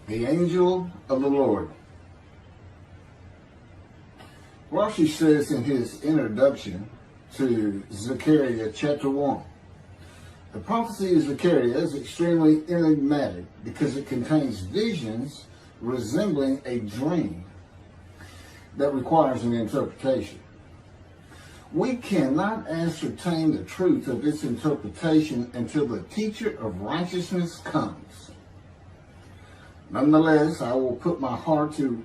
The angel of the Lord. Rashi says in his introduction to Zechariah chapter 1, the prophecy of Zechariah is extremely enigmatic because it contains visions resembling a dream that requires an interpretation. We cannot ascertain the truth of its interpretation until the teacher of righteousness comes. Nonetheless, I will put my heart to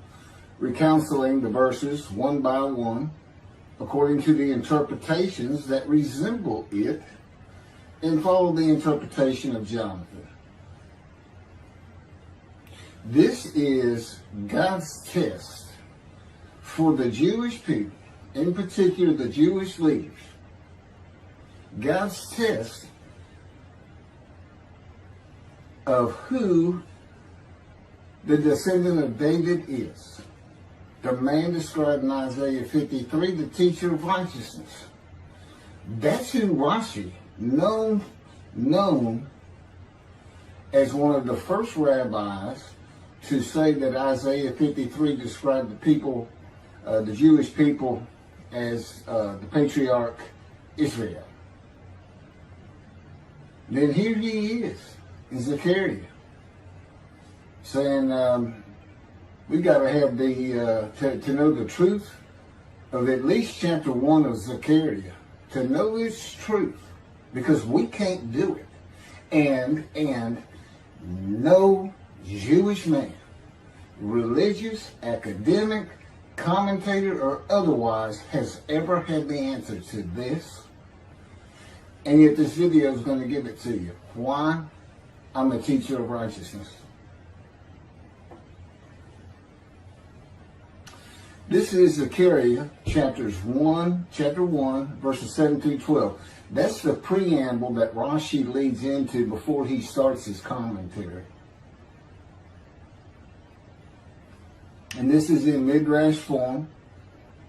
recounseling the verses one by one, according to the interpretations that resemble it, and follow the interpretation of Jonathan. This is God's test for the Jewish people, in particular the Jewish leaders. God's test of who the descendant of David is. The man described in Isaiah 53, the teacher of righteousness. That's who Rashi, known as one of the first rabbis to say that Isaiah 53 described the people, the Jewish people, as the patriarch Israel. Then here he is in Zechariah saying we got to have the to know the truth of at least chapter 1 of Zechariah, to know its truth, because we can't do it, and no Jewish man, religious, academic, commentator, or otherwise, has ever had the answer to this. And yet this video is going to give it to you. Why? I'm a teacher of righteousness. This is Zechariah chapter 1, verses 7 through 12. That's the preamble that Rashi leads into before he starts his commentary. And this is in midrash form.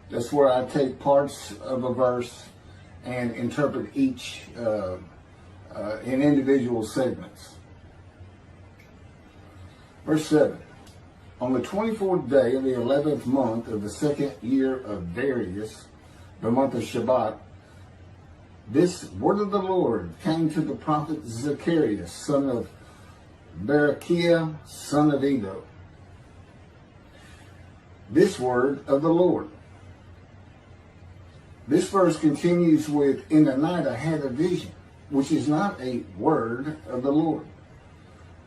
That's where I take parts of a verse and interpret each in individual segments. Verse 7. On the 24th day of the 11th month of the second year of Darius, the month of Shabbat, this word of the Lord came to the prophet Zechariah, son of Berechiah, son of Edo. This word of the Lord. This verse continues with, in the night I had a vision, which is not a word of the Lord.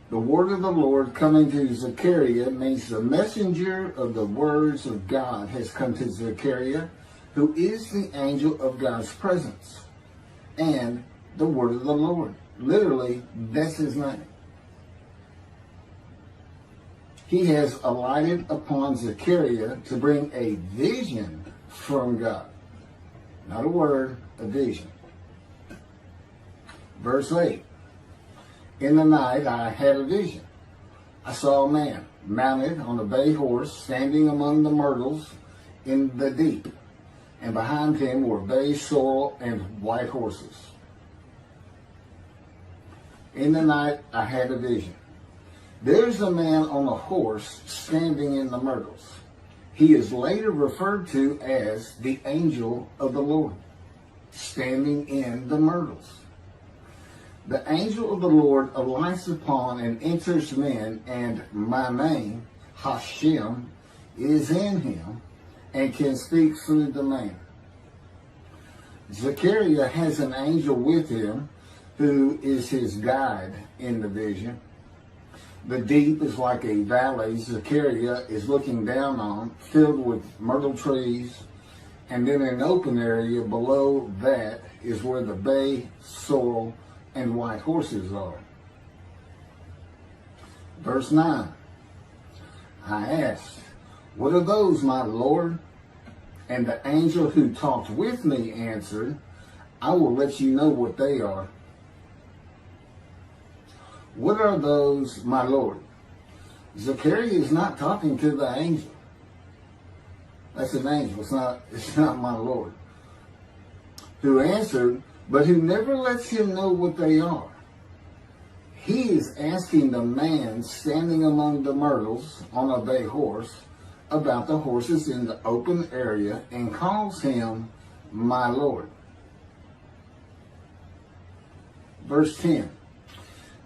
The word of the Lord coming to Zechariah means the messenger of the words of God has come to Zechariah, who is the angel of God's presence, and the word of the Lord. Literally, that's his name. He has alighted upon Zechariah to bring a vision from God. Not a word, a vision. Verse 8. In the night I had a vision. I saw a man mounted on a bay horse standing among the myrtles in the deep, and behind him were bay, sorrel, and white horses. In the night I had a vision. There's a man on a horse standing in the myrtles. He is later referred to as the angel of the Lord, standing in the myrtles. The angel of the Lord alights upon and enters men, and my name, Hashem, is in him and can speak through the man. Zechariah has an angel with him who is his guide in the vision. The deep is like a valley Zechariah is looking down on, filled with myrtle trees, and then an open area below that is where the bay, sorrel, and white horses are. Verse 9. I asked, what are those, my Lord? And the angel who talked with me answered, I will let you know what they are. What are those, my Lord? Zechariah is not talking to the angel. That's an angel. It's not my Lord. Who answered, but who never lets him know what they are. he is asking the man standing among the myrtles on a bay horse about the horses in the open area and calls him my Lord. Verse 10.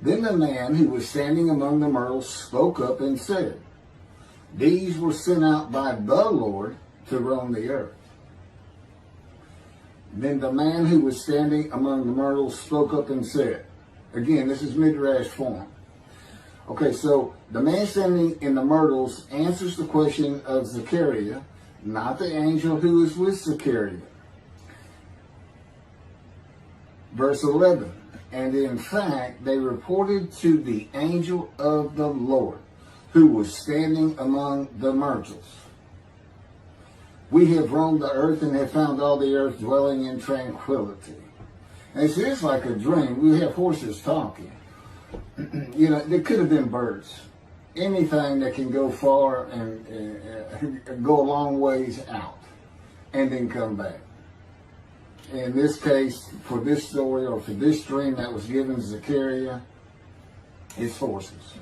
Then the man who was standing among the myrtles spoke up and said, these were sent out by the Lord to roam the earth. Then the man who was standing among the myrtles spoke up and said, again, this is midrash form. Okay, so the man standing in the myrtles answers the question of Zechariah, not the angel who is with Zechariah. Verse 11, and in fact, they reported to the angel of the Lord, who was standing among the myrtles. We have roamed the earth and have found all the earth dwelling in tranquility. And it's just like a dream. We have horses talking. You know, there could have been birds. Anything that can go far and go a long ways out and then come back. In this case, for this story or for this dream that was given to Zechariah, it's horses.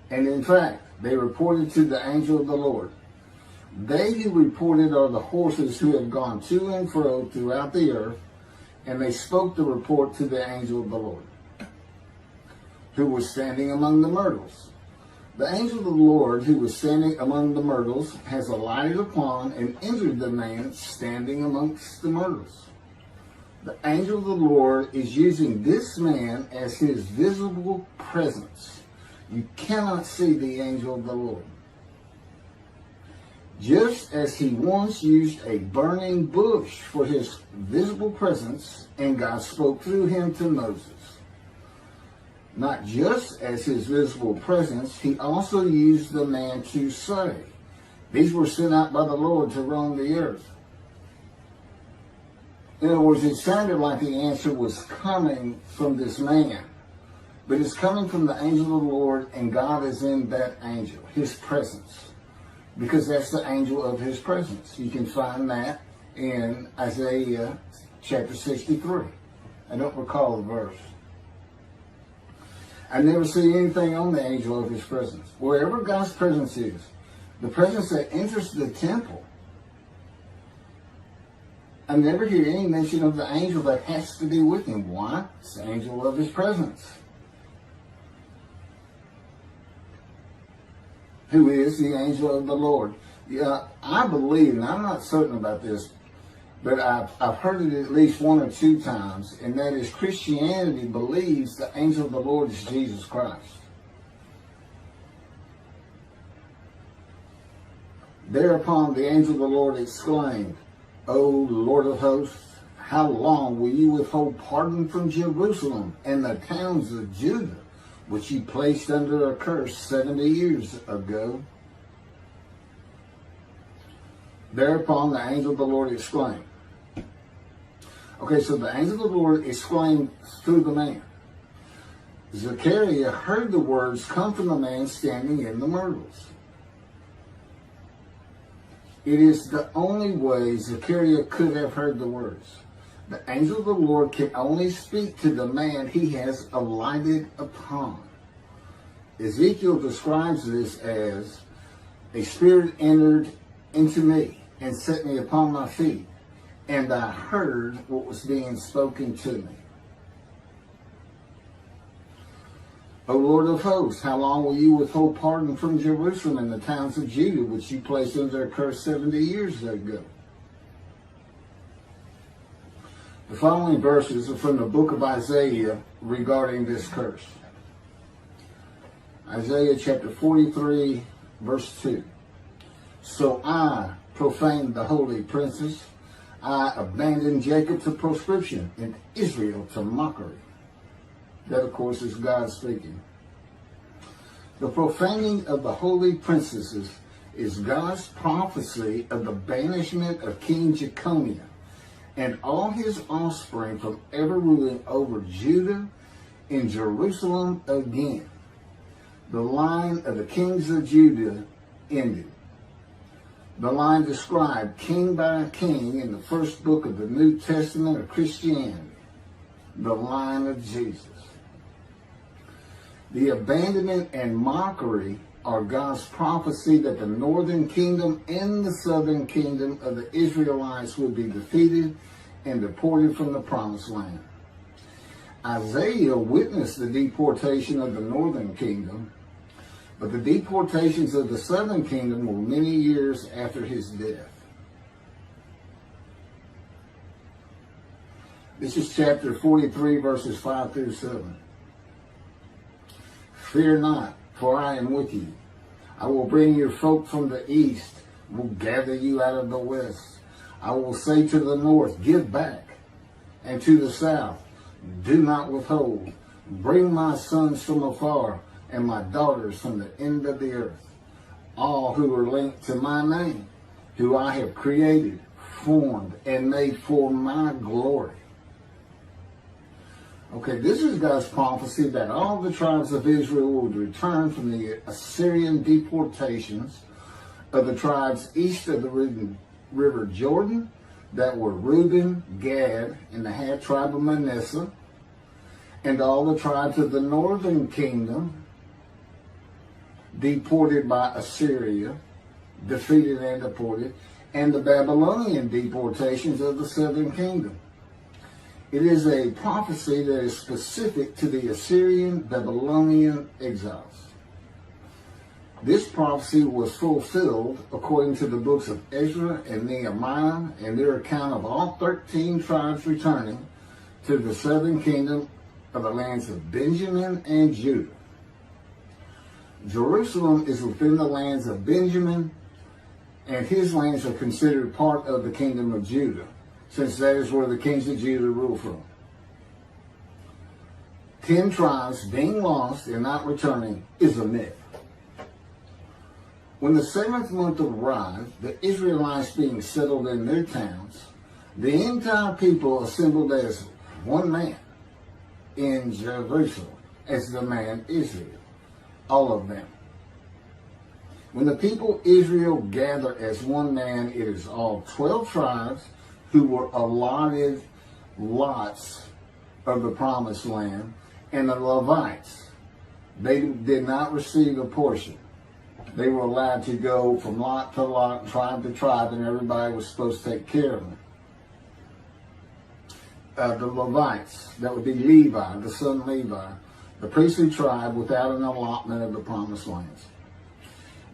And in fact, they reported to the angel of the Lord. They who reported are the horses who have gone to and fro throughout the earth, and they spoke the report to the angel of the Lord, who was standing among the myrtles. The angel of the Lord, who was standing among the myrtles, has alighted upon and entered the man standing amongst the myrtles. The angel of the Lord is using this man as his visible presence. You cannot see the angel of the Lord. Just as he once used a burning bush for his visible presence, and God spoke through him to Moses. Not just as his visible presence, he also used the man to say, these were sent out by the Lord to roam the earth. In other words, it sounded like the answer was coming from this man, but it's coming from the angel of the Lord, and God is in that angel, his presence, because that's the angel of his presence. You can find that in Isaiah chapter 63. I don't recall the verse. I never see anything on the angel of his presence. Wherever God's presence is, the presence that enters the temple, I never hear any mention of the angel that has to be with him. Why? It's the angel of his presence, who is the angel of the Lord. Yeah, I believe, and I'm not certain about this, but I've heard it at least one or two times, and that is Christianity believes the angel of the Lord is Jesus Christ. Thereupon the angel of the Lord exclaimed, O Lord of hosts, how long will you withhold pardon from Jerusalem and the towns of Judah, which you placed under a curse 70 years ago? Thereupon the angel of the Lord exclaimed. Okay, so the angel of the Lord exclaimed through the man. Zechariah heard the words come from the man standing in the myrtles. It is the only way Zechariah could have heard the words. The angel of the Lord can only speak to the man he has alighted upon. Ezekiel describes this as, a spirit entered into me and set me upon my feet, and I heard what was being spoken to me. O Lord of hosts, how long will you withhold pardon from Jerusalem and the towns of Judah, which you placed under a curse 70 years ago? The following verses are from the book of Isaiah regarding this curse. Isaiah chapter 43, verse 2. So I profaned the holy princes. I abandoned Jacob to proscription and Israel to mockery. That, of course, is God speaking. The profaning of the holy princesses is God's prophecy of the banishment of King Jeconiah and all his offspring from ever ruling over Judah and Jerusalem again. The line of the kings of Judah ended. The line described king by king in the first book of the New Testament of Christianity. the line of Jesus. The abandonment and mockery are God's prophecy that the northern kingdom and the southern kingdom of the Israelites would be defeated and deported from the promised land. Isaiah witnessed the deportation of the northern kingdom, but the deportations of the southern kingdom were many years after his death. This is chapter 43, verses 5 through 7. Fear not, for I am with you. I will bring your folk from the east, will gather you out of the west. I will say to the north, give back, and to the south, do not withhold. Bring my sons from afar, and my daughters from the end of the earth. All who are linked to my name, who I have created, formed, and made for my glory. Okay, this is God's prophecy that all the tribes of Israel would return from the Assyrian deportations of the tribes east of the river Jordan, that were Reuben, Gad, and the half-tribe of Manasseh, and all the tribes of the northern kingdom, deported by Assyria, defeated and deported, and the Babylonian deportations of the southern kingdom. It is a prophecy that is specific to the Assyrian Babylonian exiles. This prophecy was fulfilled according to the books of Ezra and Nehemiah and their account of all 13 tribes returning to the southern kingdom of the lands of Benjamin and Judah. Jerusalem is within the lands of Benjamin, and his lands are considered part of the kingdom of Judah, since that is where the kings of Judah rule from. 10 tribes being lost and not returning is a myth. When the 7th month arrived, the Israelites being settled in their towns, the entire people assembled as one man in Jerusalem, as the man Israel, all of them. When the people Israel gather as one man, it is all 12 tribes who were allotted lots of the promised land, and the Levites, they did not receive a portion. They were allowed to go from lot to lot, tribe to tribe, and everybody was supposed to take care of them. The Levites, that would be Levi, the son of Levi, the priestly tribe without an allotment of the promised lands.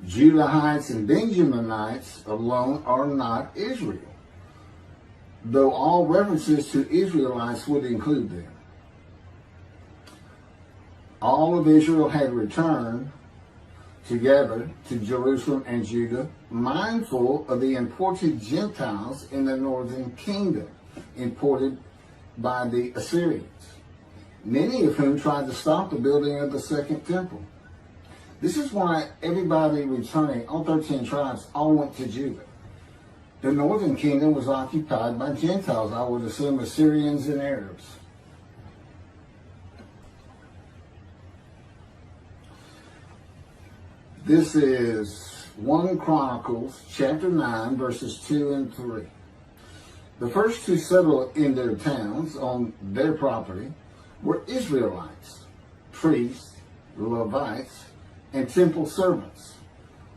Judahites and Benjaminites alone are not Israel, though all references to Israelites would include them. All of Israel had returned together to Jerusalem and Judah, mindful of the imported Gentiles in the northern kingdom, imported by the Assyrians, many of whom tried to stop the building of the second temple. This is why everybody returning, all 13 tribes, all went to Judah. The northern kingdom was occupied by Gentiles, I would assume Assyrians and Arabs. This is 1 Chronicles chapter 9, verses 2 and 3. The first to settle in their towns on their property were Israelites, priests, Levites, and temple servants,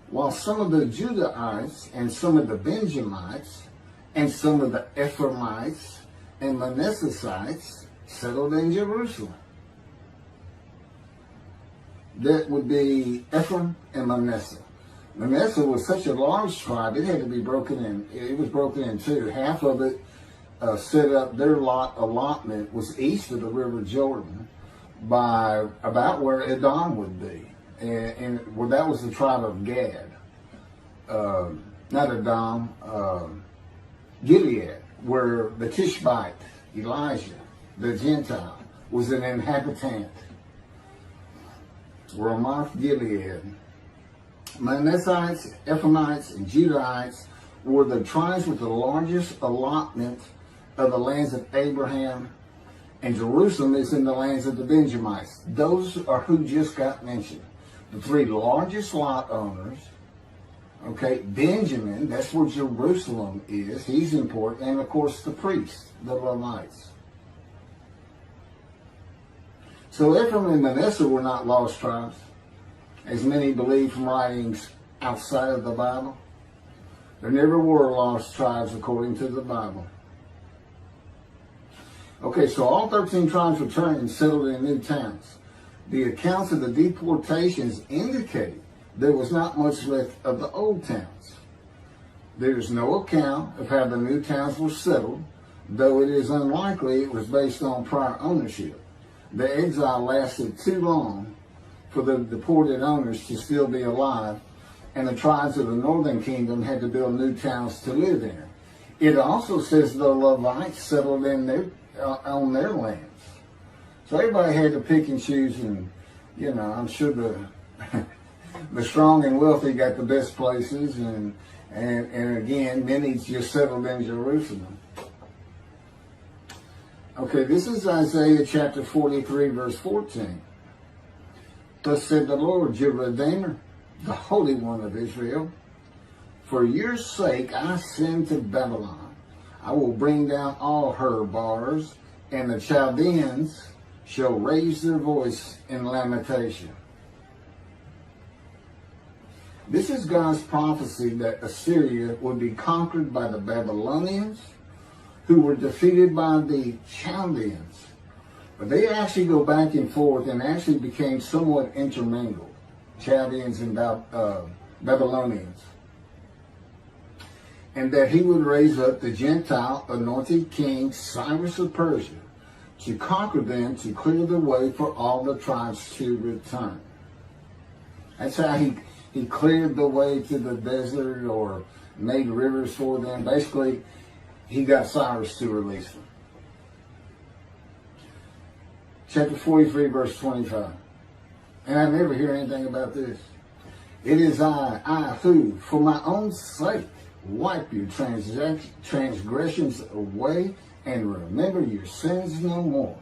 while some of the Judahites and some of the Benjamites and some of the Ephraimites and Manassesites settled in Jerusalem. That would be Ephraim and Manasseh. Manasseh was such a large tribe, it had to be broken in. It was broken in two. Half of it set up, their allotment was east of the river Jordan by about where Edom would be. And well, that was the tribe of Gad. Not Edom, Gilead, where the Tishbite, Elijah, the Gentile, was an inhabitant. Ramoth Gilead. Manassites, Ephraimites, and Judahites were the tribes with the largest allotment of the lands of Abraham, and Jerusalem is in the lands of the Benjamites. Those are who just got mentioned. The 3 largest lot owners. Okay, Benjamin, that's where Jerusalem is. He's important. And of course the priests, the Levites. So Ephraim and Manasseh were not lost tribes, as many believe from writings outside of the Bible. There never were lost tribes according to the Bible. Okay, so all 13 tribes returned and settled in new towns. The accounts of the deportations indicate there was not much left of the old towns. There is no account of how the new towns were settled, though it is unlikely it was based on prior ownership. The exile lasted too long for the deported owners to still be alive, and the tribes of the northern kingdom had to build new towns to live in. It also says the Levites settled in on their lands. So everybody had to pick and choose, and I'm sure the strong and wealthy got the best places, and again, many just settled in Jerusalem. Okay, this is Isaiah chapter 43, verse 14. Thus said the Lord, your Redeemer, the Holy One of Israel, for your sake I send to Babylon. I will bring down all her bars, and the Chaldeans shall raise their voice in lamentation. This is God's prophecy that Assyria would be conquered by the Babylonians, who were defeated by the Chaldeans. But they actually go back and forth and actually became somewhat intermingled, Chaldeans and Babylonians. And that he would raise up the Gentile anointed king Cyrus of Persia to conquer them, to clear the way for all the tribes to return. That's how he cleared the way to the desert or made rivers for them. Basically, he got Cyrus to release them. Chapter 43, verse 25. And I never hear anything about this. It is I who, for my own sake, wipe your transgressions away and remember your sins no more.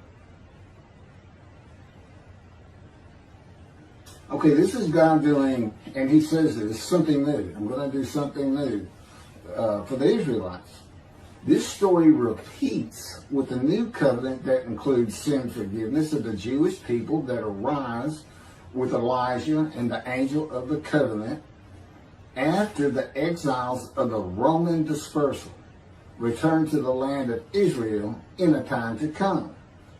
Okay, this is God doing, and he says this, something new. I'm going to do something new for the Israelites. This story repeats with the new covenant that includes sin forgiveness of the Jewish people that arise with Elijah and the angel of the covenant after the exiles of the Roman dispersal return to the land of Israel in a time to come.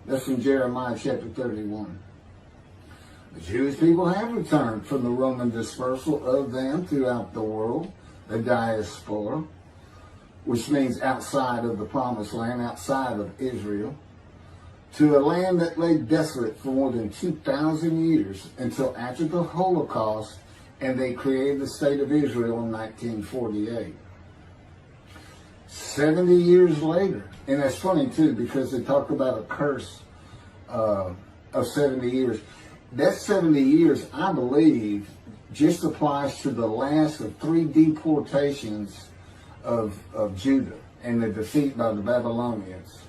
That's from Jeremiah chapter 31. The Jewish people have returned from the Roman dispersal of them throughout the world, the diaspora, which means outside of the promised land, outside of Israel, to a land that lay desolate for more than 2,000 years until after the Holocaust, and they created the state of Israel in 1948. 70 years later, and that's funny too, because they talk about a curse of 70 years. That 70 years, I believe, just applies to the last of 3 deportations of Judah and the defeat by the Babylonians.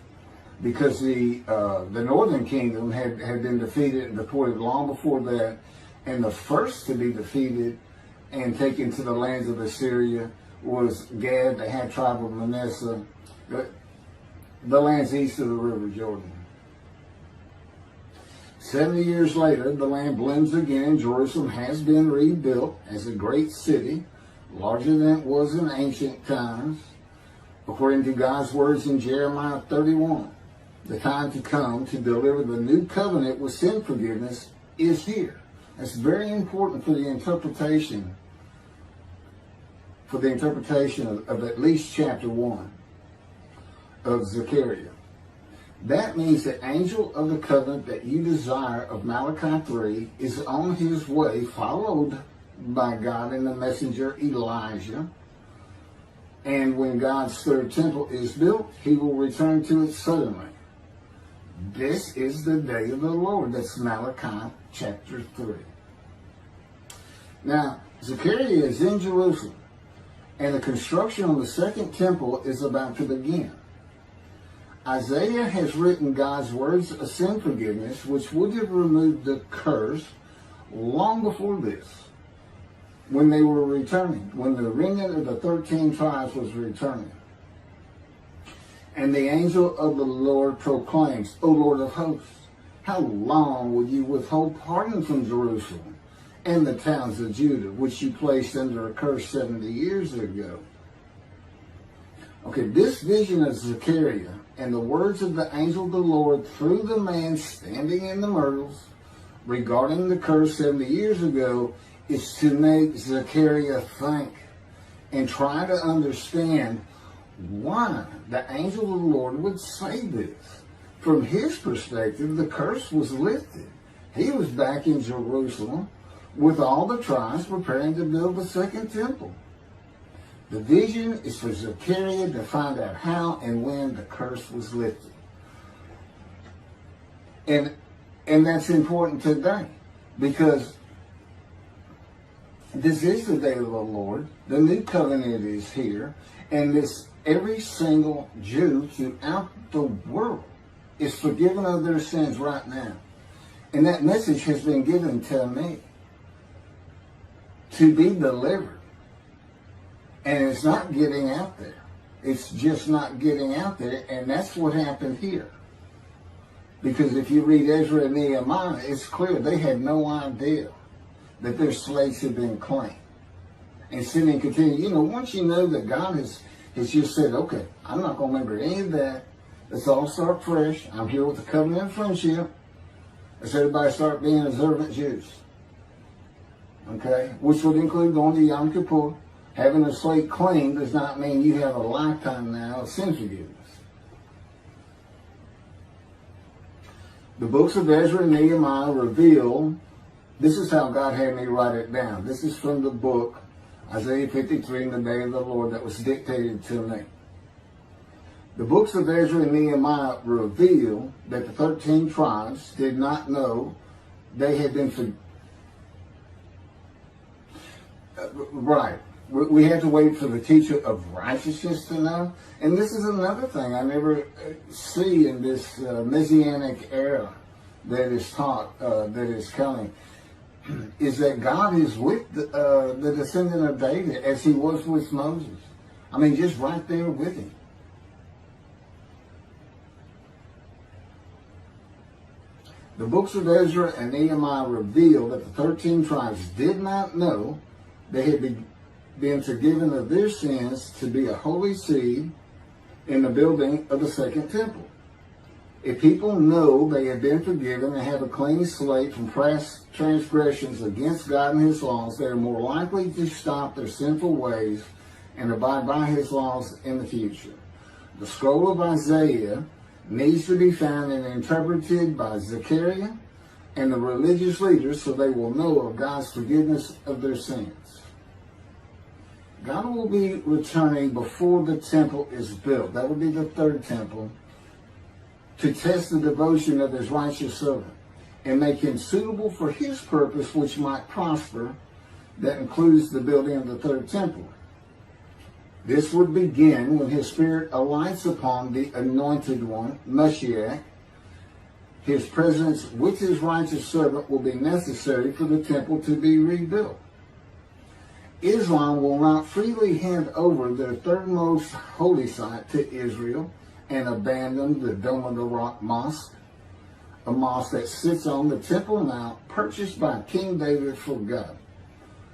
Because the northern kingdom had been defeated and deported long before that, and the first to be defeated and taken to the lands of Assyria was Gad, the half tribe of Manasseh, the lands east of the river Jordan. 70 years later, the land blooms again, and Jerusalem has been rebuilt as a great city, larger than it was in ancient times, according to God's words in Jeremiah 31. The time to come to deliver the new covenant with sin forgiveness is here. That's very important for the interpretation of at least chapter 1 of Zechariah. That means the angel of the covenant that you desire of Malachi 3 is on his way, followed by God and the messenger Elijah. And when God's third temple is built, he will return to it suddenly. This is the day of the Lord. That's Malachi chapter 3. Now, Zechariah is in Jerusalem, and the construction on the second temple is about to begin. Isaiah has written God's words of sin forgiveness, which would have removed the curse long before this, when they were returning, when the remnant of the 13 tribes was returning. And the angel of the Lord proclaims, O Lord of hosts, How long will you withhold pardon from Jerusalem and the towns of Judah, which you placed under a curse 70 years ago? Okay, this vision of Zechariah and the words of the angel of the Lord through the man standing in the myrtles regarding the curse 70 years ago is to make Zechariah think and try to understand why the angel of the Lord would say this. From his perspective, the curse was lifted. He was back in Jerusalem with all the tribes preparing to build the second temple. The vision is for Zechariah to find out how and when the curse was lifted. And that's important today, because this is the day of the Lord. The new covenant is here, and every single Jew throughout the world is forgiven of their sins right now. And that message has been given to me to be delivered. And it's not getting out there. It's just not getting out there. And that's what happened here. Because if you read Ezra and Nehemiah, it's clear they had no idea that their slaves had been claimed. And sitting and continue, once you know that God has just said, okay, I'm not going to remember any of that. Let's all start fresh. I'm here with the covenant of friendship. Let's everybody start being observant Jews. Okay? Which would include going to Yom Kippur. Having a slate clean does not mean you have a lifetime now of sin forgiveness. The books of Ezra and Nehemiah reveal, this is how God had me write it down. This is from the book, Isaiah 53, in the day of the Lord, that was dictated to me. The books of Ezra and Nehemiah reveal that the 13 tribes did not know they had been right. We had to wait for the teacher of righteousness to know. And this is another thing I never see in this Messianic era that is taught, that is coming, is that God is with the descendant of David as he was with Moses. I mean, just right there with him. The books of Ezra and Nehemiah reveal that the 13 tribes did not know they had been forgiven of their sins to be a holy seed in the building of the second temple. If people know they have been forgiven and have a clean slate from past transgressions against God and his laws, they are more likely to stop their sinful ways and abide by his laws in the future. The scroll of Isaiah needs to be found and interpreted by Zechariah and the religious leaders so they will know of God's forgiveness of their sins. God will be returning before the temple is built. That would be the third temple, to test the devotion of his righteous servant and make him suitable for his purpose, which might prosper. That includes the building of the third temple. This would begin when his spirit alights upon the anointed one, Moshiach. His presence with his righteous servant will be necessary for the temple to be rebuilt. Islam will not freely hand over their third most holy site to Israel and abandon the Dome of the Rock Mosque, a mosque that sits on the Temple Mount purchased by King David for God,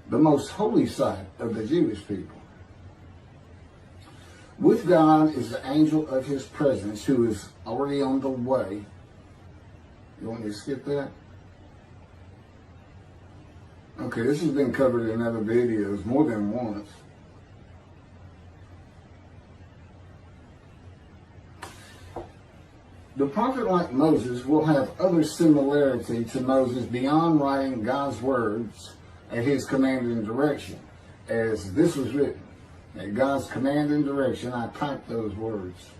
the most holy site of the Jewish people. With God is the angel of his presence, who is already on the way. You want me to skip that? Okay, this has been covered in other videos more than once. The prophet like Moses will have other similarity to Moses beyond writing God's words at his command and direction. As this was written, at God's command and direction, I typed those words.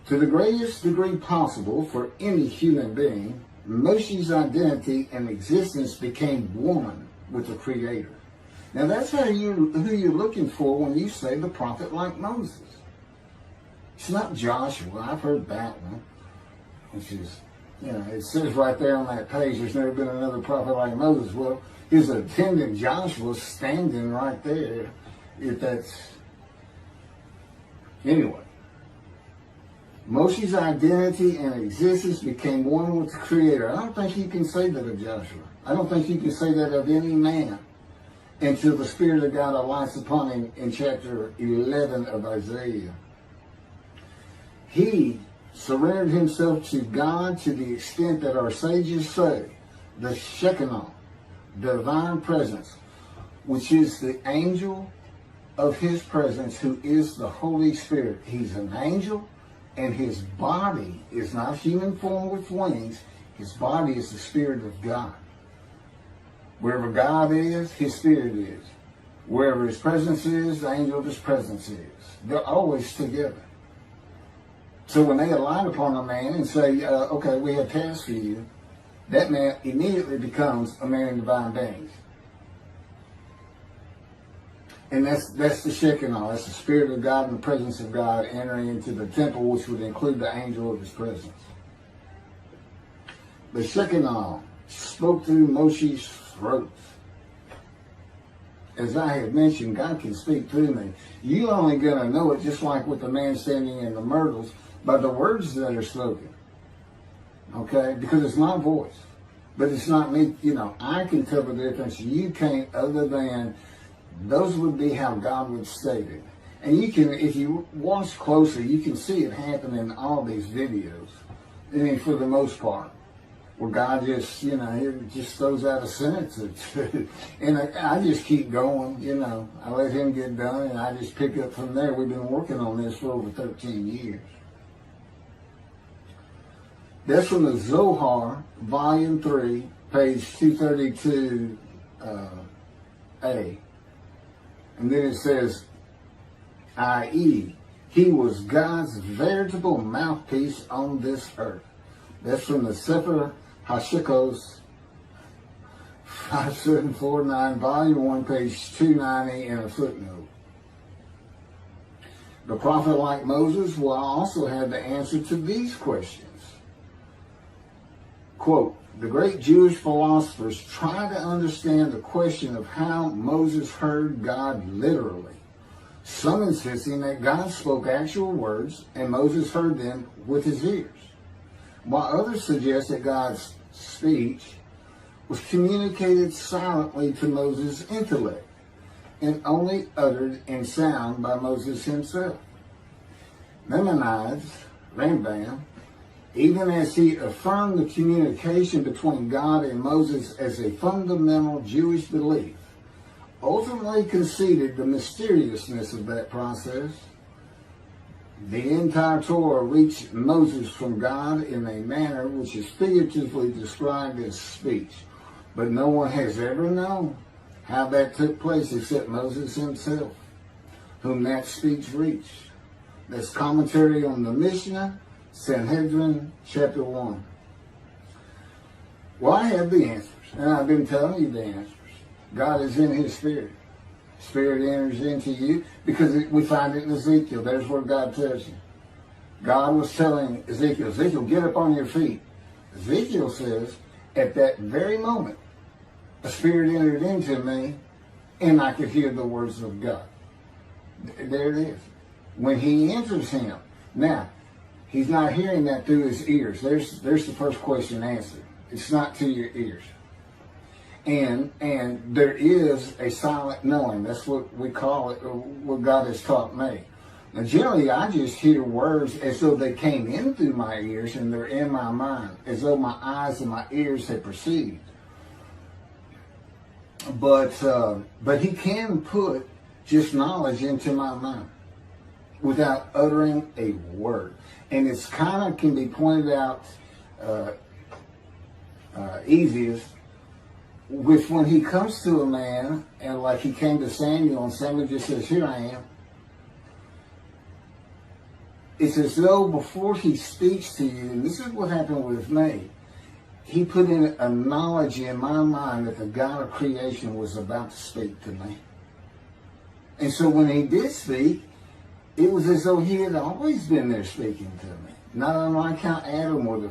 To the greatest degree possible for any human being, Moshe's identity and existence became one with the Creator. Now that's who you're looking for when you say the prophet like Moses. It's not Joshua. I've heard that one, which is, it says right there on that page, there's never been another prophet like Moses. Well, his attendant Joshua standing right there, if that's, anyway. Moshe's identity and existence became one with the Creator. I don't think you can say that of Joshua. I don't think you can say that of any man until the Spirit of God alights upon him in chapter 11 of Isaiah. He surrendered himself to God to the extent that our sages say the Shekinah, divine presence, which is the angel of his presence, who is the Holy Spirit. He's an angel, and his body is not human form with wings. His body is the Spirit of God. Wherever God is, his Spirit is. Wherever his presence is, the angel of his presence is. They're always together. So when they align upon a man and say, okay, we have tasks for you, that man immediately becomes a man in divine beings. And that's the Shekinah. That's the Spirit of God and the presence of God entering into the temple, which would include the angel of his presence. The Shekinah spoke through Moshe's throat. As I had mentioned, God can speak through me. You're only going to know it, just like with the man standing in the myrtles, by the words that are spoken. Okay? Because it's my voice. But it's not me. You know, I can tell the difference. You can't, other than those would be how God would state it. And you can, if you watch closer, you can see it happen in all these videos. I mean, for the most part. Where God just, you know, he just throws out a sentence or two. And I just keep going, you know. I let him get done and I just pick up from there. We've been working on this for over 13 years. That's from the Zohar, Volume 3, page 232A. And then it says, i.e., he was God's veritable mouthpiece on this earth. That's from the Sefer Hashikos 5749, Volume 1, page 290, and a footnote. The prophet, like Moses, will also have the answer to these questions. Quote, the great Jewish philosophers try to understand the question of how Moses heard God literally. Some insisting that God spoke actual words and Moses heard them with his ears, while others suggest that God's speech was communicated silently to Moses' intellect and only uttered in sound by Moses himself. Maimonides, Rambam, even as he affirmed the communication between God and Moses as a fundamental Jewish belief, ultimately conceded the mysteriousness of that process. The entire Torah reached Moses from God in a manner which is figuratively described as speech, but no one has ever known how that took place except Moses himself, whom that speech reached. That's commentary on the Mishnah, Sanhedrin, chapter 1. Well, I have the answers, and I've been telling you the answers. God is in his Spirit. Spirit enters into you because we find it in Ezekiel. There's where God tells you. God was telling Ezekiel, Ezekiel, get up on your feet. Ezekiel says, at that very moment, a spirit entered into me and I could hear the words of God. There it is. When he enters him. Now, he's not hearing that through his ears. There's the first question answered. It's not to your ears. And there is a silent knowing. That's what we call it, what God has taught me. Now, generally, I just hear words as though they came in through my ears and they're in my mind, as though my eyes and my ears had perceived. But he can put just knowledge into my mind without uttering a word. And it's kind of can be pointed out easiest with when he comes to a man, and like he came to Samuel, and Samuel just says, here I am. It's as though before he speaks to you, and this is what happened with me, he put in a knowledge in my mind that the God of creation was about to speak to me. And so when he did speak, it was as though he had always been there speaking to me. Not unlike how Adam would have